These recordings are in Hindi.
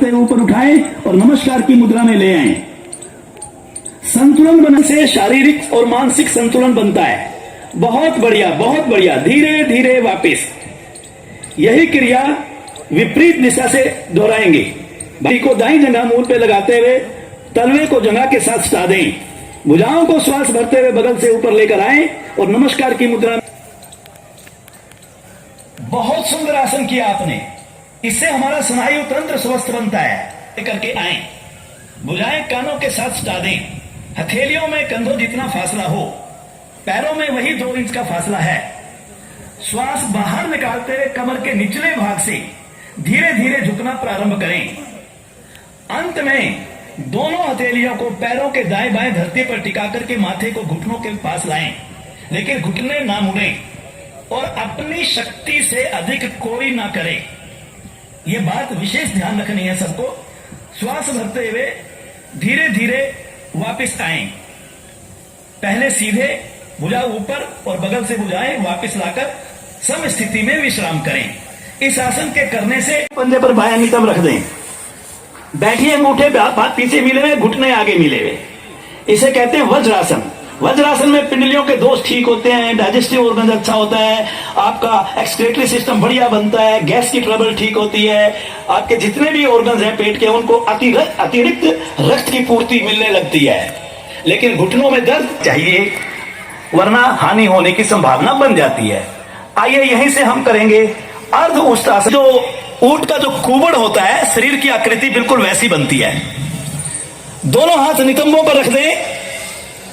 हाथ ऊपर उठाएं और नमस्कार की मुद्रा में ले आएं। संतुलन बनने से शारीरिक और मानसिक संतुलन बनता है। बहुत बढ़िया, बहुत बढ़िया। धीरे धीरे वापस यही क्रिया विपरीत दिशा से दोहराएंगे। भाई को दाईं जंघा मूल पे लगाते हुए तलवे को जंघा के साथ सटा दें। भुजाओं को श्वास भरते हुए बगल से ऊपर लेकर आए और नमस्कार की मुद्रा। बहुत सुंदर आसन किया आपने। इससे हमारा स्नायु तंत्र स्वस्थ बनता है। करके आए, भुजाएं कानों के साथ सटा दें। हथेलियों में कंधों जितना फासला हो, पैरों में वही 2 इंच का फासला है। श्वास बाहर निकालते हुए कमर के निचले भाग से धीरे धीरे झुकना प्रारंभ करें। अंत में दोनों हथेलियों को पैरों के दाएं बाएं धरती पर टिका करके माथे को घुटनों के पास लाएं, लेकिन घुटने ना मुड़ें और अपनी शक्ति से अधिक कोई ना करे। यह बात विशेष ध्यान रखनी है सबको। श्वास भरते हुए धीरे धीरे वापस आएं। पहले सीधे भुजा ऊपर और बगल से भुजाएं वापस लाकर सम स्थिति में विश्राम करें। इस आसन के करने से पंजे पर बायां नितंब रख दें। बैठिए, अंगूठे हाथ पीछे मिले हुए, घुटने आगे मिले हुए। इसे कहते हैं वज्रासन। वज्रासन में पिंडलियों के दोष ठीक होते हैं, डाइजेस्टिव ऑर्गन अच्छा होता है, आपका एक्सक्रीटरी सिस्टम बढ़िया बनता है, गैस की ट्रबल ठीक होती है, आपके जितने भी ऑर्गन्स हैं पेट के उनको अतिरिक्त रक्त की पूर्ति मिलने लगती है। लेकिन घुटनों में दर्द चाहिए, वरना हानि होने की संभावना बन जाती है। आइए यहीं से हम करेंगे अर्ध उष्टासन। जो ऊंट का जो कुबड़ होता है, शरीर की आकृति बिल्कुल वैसी बनती है। दोनों हाथ नितंबों पर रख दें,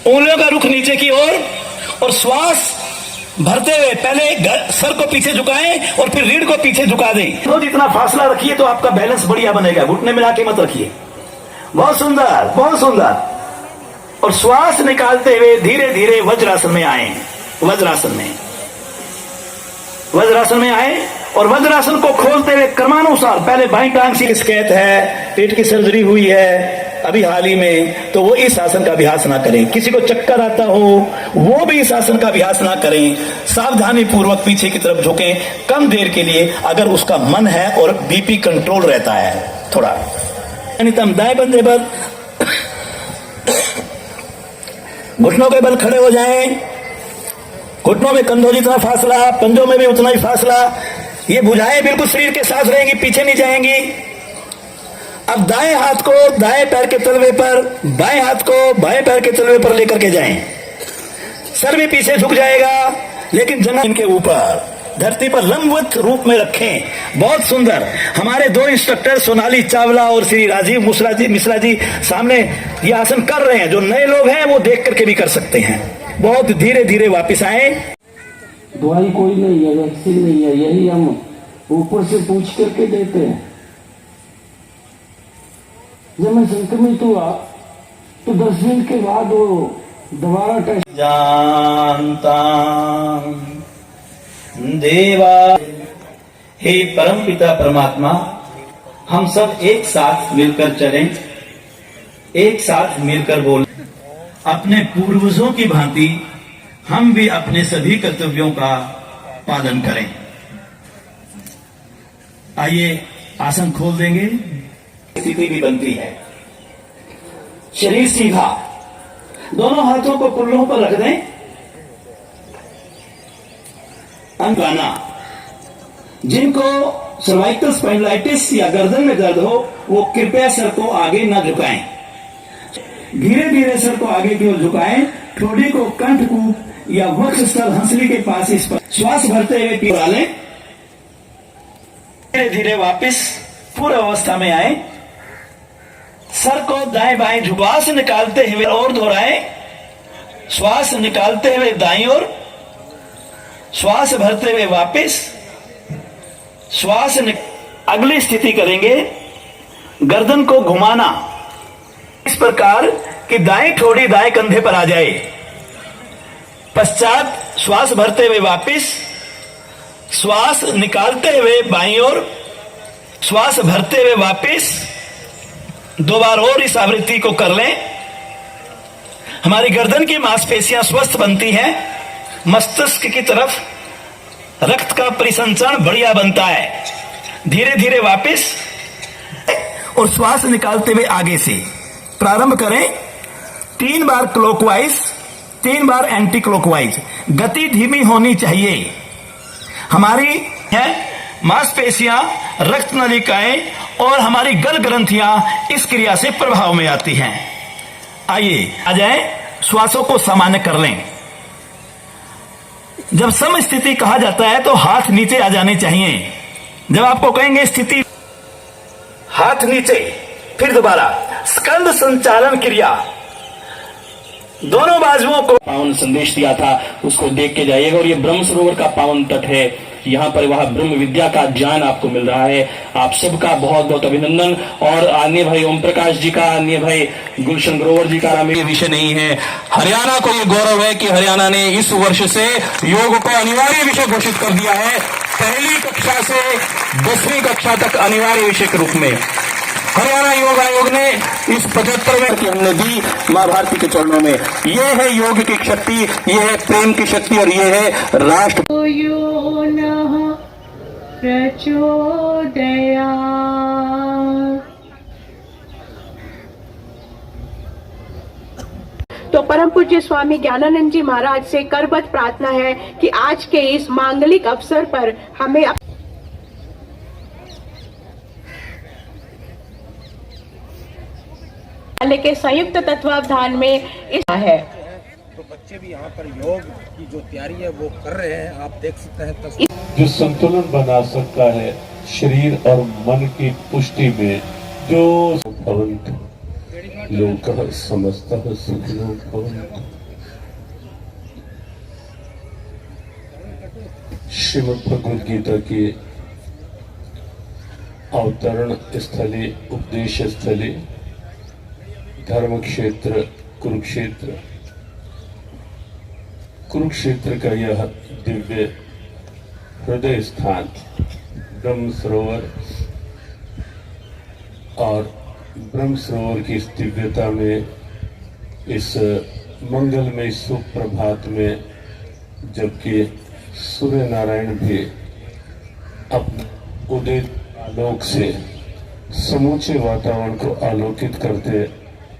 उंगलियों का रुख नीचे की ओर और श्वास भरते हुए पहले सर को पीछे झुकाएं और फिर रीढ़ को पीछे झुका दें। तो जितना फासला रखिए तो आपका बैलेंस बढ़िया बनेगा। घुटने मिला के मत रखिए। बहुत सुंदर, बहुत सुंदर। और श्वास निकालते हुए धीरे धीरे वज्रासन में आए। वज्रासन में आए और वज्रासन को खोलते हुए क्रमानुसार पहले बाईं टांग से शिकायत है, पेट की सर्जरी हुई है अभी हाल ही में, तो वो इस आसन का अभ्यास ना करें। किसी को चक्कर आता हो वो भी इस आसन का अभ्यास ना करें। सावधानी पूर्वक पीछे की तरफ झुकें कम देर के लिए, अगर उसका मन है और बीपी कंट्रोल रहता है थोड़ा। नितंब दाएं पंजे पर घुटनों के बल खड़े हो जाएं। घुटनों में कंधों जितना फासला, पंजों में भी उतना ही फासला। ये भुजाएं बिल्कुल शरीर के साथ रहेंगी, पीछे नहीं जाएंगी। अब दाएं हाथ को दाएं पैर के तलवे पर, बाएं हाथ को बाएं पैर के तलवे पर लेकर के जाएं। सर भी पीछे झुक जाएगा, लेकिन जंघा इनके ऊपर धरती पर लंबवत रूप में रखें। बहुत सुंदर। हमारे 2 इंस्ट्रक्टर सोनाली चावला और श्री राजीव मिश्रा जी सामने ये आसन कर रहे हैं। जो नए लोग हैं वो देख करके भी कर सकते हैं। बहुत धीरे धीरे वापस आए। दवाई कोई नहीं है, वैक्सीन नहीं है, यही हम ऊपर से पूछ करके देते हैं। जब मैं संक्रमित हुआ तो 10 दिन के बाद वो दोबारा टेस्ट। जानता देवा, हे परम पिता परमात्मा, हम सब एक साथ मिलकर चलें, एक साथ मिलकर बोलें। अपने पूर्वजों की भांति हम भी अपने सभी कर्तव्यों का पालन करें। आइए आसन खोल देंगे। स्थिति भी बनती है। शरीर सीधा, दोनों हाथों को कुल्लों पर रख दें। अंगाना, जिनको सर्वाइकल स्पाइंडिलाइटिस या गर्दन में दर्द हो वो कृपया सर को आगे न झुकाएं। धीरे धीरे सर को आगे की ओर झुकाएं। ठोड़ी को कंठकूप या वक्षस्थल हंसली के पास इस पर श्वास भरते हुए पीड़ा लें। धीरे धीरे वापस पूर्व अवस्था में आए। सर को दाएं बाएं श्वास निकालते हुए और दोहराएं। श्वास निकालते हुए दाईं ओर, श्वास भरते हुए वापस, अगली स्थिति करेंगे गर्दन को घुमाना इस प्रकार कि दाएं ठोड़ी दाएं कंधे पर आ जाए। पश्चात श्वास भरते हुए वापस, श्वास निकालते हुए बाईं ओर, श्वास भरते हुए वापस। 2 बार और इस आवृत्ति को कर लें। हमारी गर्दन की मांसपेशियां स्वस्थ बनती हैं। मस्तिष्क की तरफ रक्त का परिसंचरण बढ़िया बनता है। धीरे धीरे वापस और श्वास निकालते हुए आगे से प्रारंभ करें। 3 बार क्लॉकवाइज, 3 बार एंटी क्लॉकवाइज। गति धीमी होनी चाहिए। हमारी है मांसपेशियां, रक्त नलिकाएं और हमारी गल ग्रंथियां इस क्रिया से प्रभाव में आती हैं। आइए आ जाए, श्वासों को सामान्य कर लें। जब सम स्थिति कहा जाता है तो हाथ नीचे आ जाने चाहिए। जब आपको कहेंगे स्थिति, हाथ नीचे, फिर दोबारा स्कंद संचालन क्रिया, दोनों बाजुओं को पावन संदेश दिया था, उसको देख के जाइएगा। और ये ब्रह्म सरोवर का पावन तट है, यहाँ पर वह ब्रह्म विद्या का ज्ञान आपको मिल रहा है। आप सबका बहुत बहुत अभिनंदन। और अन्य भाई ओम प्रकाश जी का, अन्य भाई गुलशन ग्रोवर जी का ये विषय नहीं है। हरियाणा को ये गौरव है कि हरियाणा ने इस वर्ष से योग को अनिवार्य विषय घोषित कर दिया है। पहली कक्षा से 10वीं कक्षा तक अनिवार्य विषय के रूप में हरियाणा योग आयोग ने इस 75वें की हमने दी मां भारती के चरणों में। ये है योग की शक्ति, ये है प्रेम की शक्ति और ये है राष्ट्र। यो नः प्रचोदयात्। तो परम पूज्य स्वामी ज्ञानानंद जी महाराज से करबद्ध प्रार्थना है कि आज के इस मांगलिक अवसर पर हमें के संयुक्त तत्वावधान में इस है। तो बच्चे भी यहाँ पर योग की जो तैयारी है वो कर रहे हैं, आप देख सकते हैं तस्वीर। जो संतुलन बना सकता है शरीर और मन की पुष्टि में, जो भवन्तु लोकः समस्तः सुखिनो भवन्तु। श्रीमद् भगवद गीता की अवतरण स्थली, उपदेश स्थली, धर्म क्षेत्र कुरुक्षेत्र, कुरुक्षेत्र का यह दिव्य हृदय स्थान ब्रह्म सरोवर, और ब्रह्म सरोवर की इस दिव्यता में, इस मंगलमय सुप्रभात में, जबकि सूर्य नारायण भी अपने उदित आलोक से समूचे वातावरण को आलोकित करते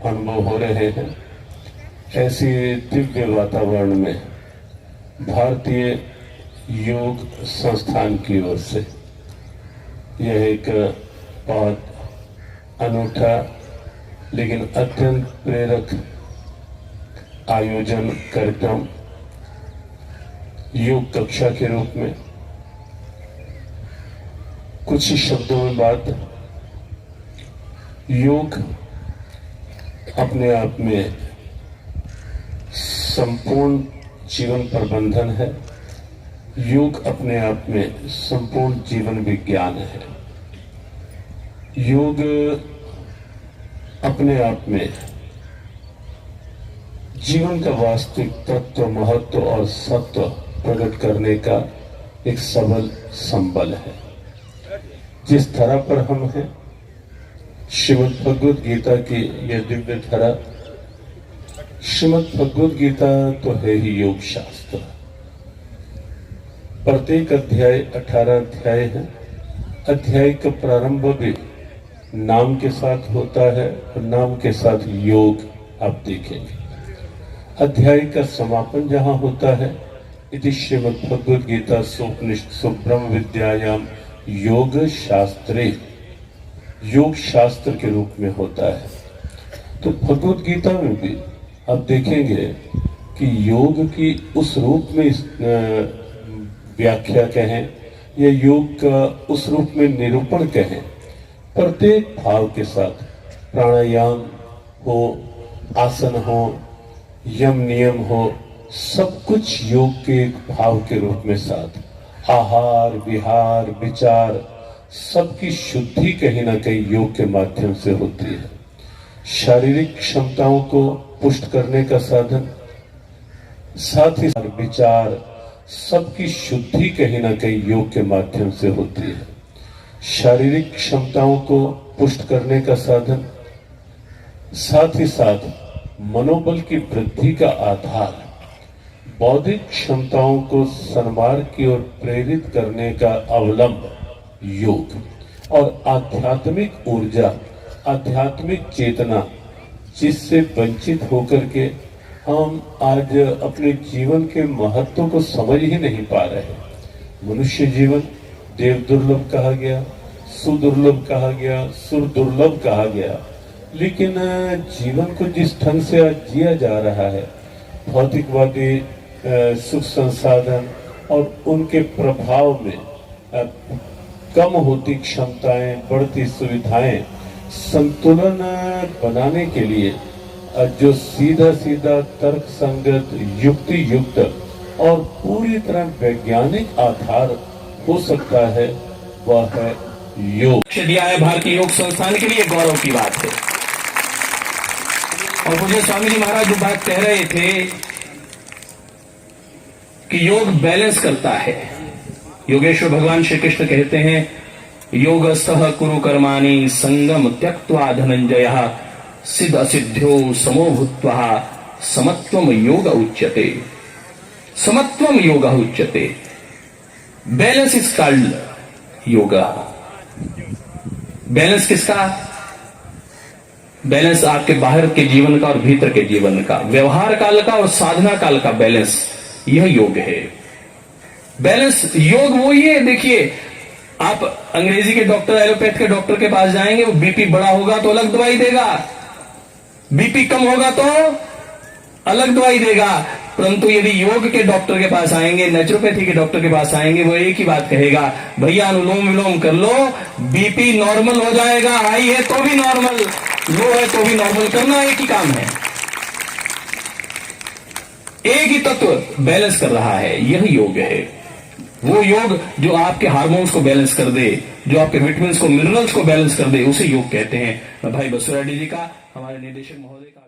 अनुभव हो रहे हैं, ऐसी दिव्य वातावरण में भारतीय योग संस्थान की ओर से यह एक बहुत अनूठा लेकिन अत्यंत प्रेरक आयोजन कार्यक्रम योग कक्षा के रूप में। कुछ ही शब्दों में बात, योग अपने आप में संपूर्ण जीवन प्रबंधन है। योग अपने आप में संपूर्ण जीवन विज्ञान है। योग अपने आप में जीवन का वास्तविक तत्व, महत्व और सत्व प्रकट करने का एक सबल संबल है। जिस धरा पर हम हैं, श्रीमद् भगवद गीता की यह दिव्य धरा, श्रीमद् भगवद गीता तो है ही योग शास्त्र। प्रत्येक अध्याय 18 अध्याय है। अध्याय का प्रारंभ भी नाम के साथ होता है और नाम के साथ योग आप देखेंगे। अध्याय का समापन जहां होता है, इति श्रीमद् भगवद गीता सोपनिषत्सु ब्रह्म विद्यायाम योग शास्त्रे, योग शास्त्र के रूप में होता है। तो भगवद गीता में भी आप देखेंगे कि योग की उस रूप में व्याख्या कहें या योग का उस रूप में निरूपण कहें, प्रत्येक भाव के साथ प्राणायाम हो, आसन हो, यम नियम हो, सब कुछ योग के एक भाव के रूप में साथ आहार, विहार, विचार, सबकी शुद्धि कहीं ना कहीं योग के माध्यम से होती है। शारीरिक क्षमताओं को पुष्ट करने का साधन, साथ ही विचार, सबकी शुद्धि कहीं ना कहीं योग के माध्यम से होती है। शारीरिक क्षमताओं को पुष्ट करने का साधन, साथ ही साथ मनोबल की वृद्धि का आधार, बौद्धिक क्षमताओं को सन्मार्ग की ओर प्रेरित करने का अवलंब योग, और आध्यात्मिक ऊर्जा आध्यात्मिक चेतना जिससे वंचित होकर के हम आज अपने जीवन के महत्व को समझ ही नहीं पा रहे। मनुष्य जीवन देव दुर्लभ कहा गया, सुदुर्लभ कहा गया, सुर दुर्लभ कहा गया, लेकिन जीवन को जिस ढंग से आज जिया जा रहा है, भौतिकवादी सुख संसाधन और उनके प्रभाव में कम होती क्षमताएं, बढ़ती सुविधाएं, संतुलन बनाने के लिए जो सीधा सीधा तर्क संगत, युक्ति युक्त और पूरी तरह वैज्ञानिक आधार हो सकता है, वह है योग। दिया है भारतीय योग संस्थान के लिए गौरव की बात है। और मुझे स्वामी जी महाराज जो बात कह रहे थे कि योग बैलेंस करता है। योगेश्वर भगवान श्री कृष्ण कहते हैं, योगस्थः कुरु कर्माणि संगम त्यक्त्वा धनंजयः सिद्ध असिद्ध्यो समो भूत्वा समत्वम योग उच्यते। समत्वम योग उच्यते। Balance is called yoga. Balance किसका? बैलेंस आपके बाहर के जीवन का और भीतर के जीवन का, व्यवहार काल का और साधना काल का बैलेंस, यह योग है। बैलेंस योग वो ही है। देखिए, आप अंग्रेजी के डॉक्टर, एलोपैथ के डॉक्टर के पास जाएंगे, वो बीपी बड़ा होगा तो अलग दवाई देगा, बीपी कम होगा तो अलग दवाई देगा। परंतु यदि योग के डॉक्टर के पास आएंगे, नेचुरोपैथी के डॉक्टर के पास आएंगे, वो एक ही बात कहेगा, भैया अनुलोम विलोम कर लो, बीपी नॉर्मल हो जाएगा। हाई है तो भी नॉर्मल, लो है तो भी नॉर्मल, करना एक ही काम है। एक ही तत्व बैलेंस कर रहा है, यह योग है। वो योग जो आपके हार्मोन्स को बैलेंस कर दे, जो आपके विटामिन्स को, मिनरल्स को बैलेंस कर दे, उसे योग कहते हैं। भाई बसुराडी जी का, हमारे निदेशक महोदय का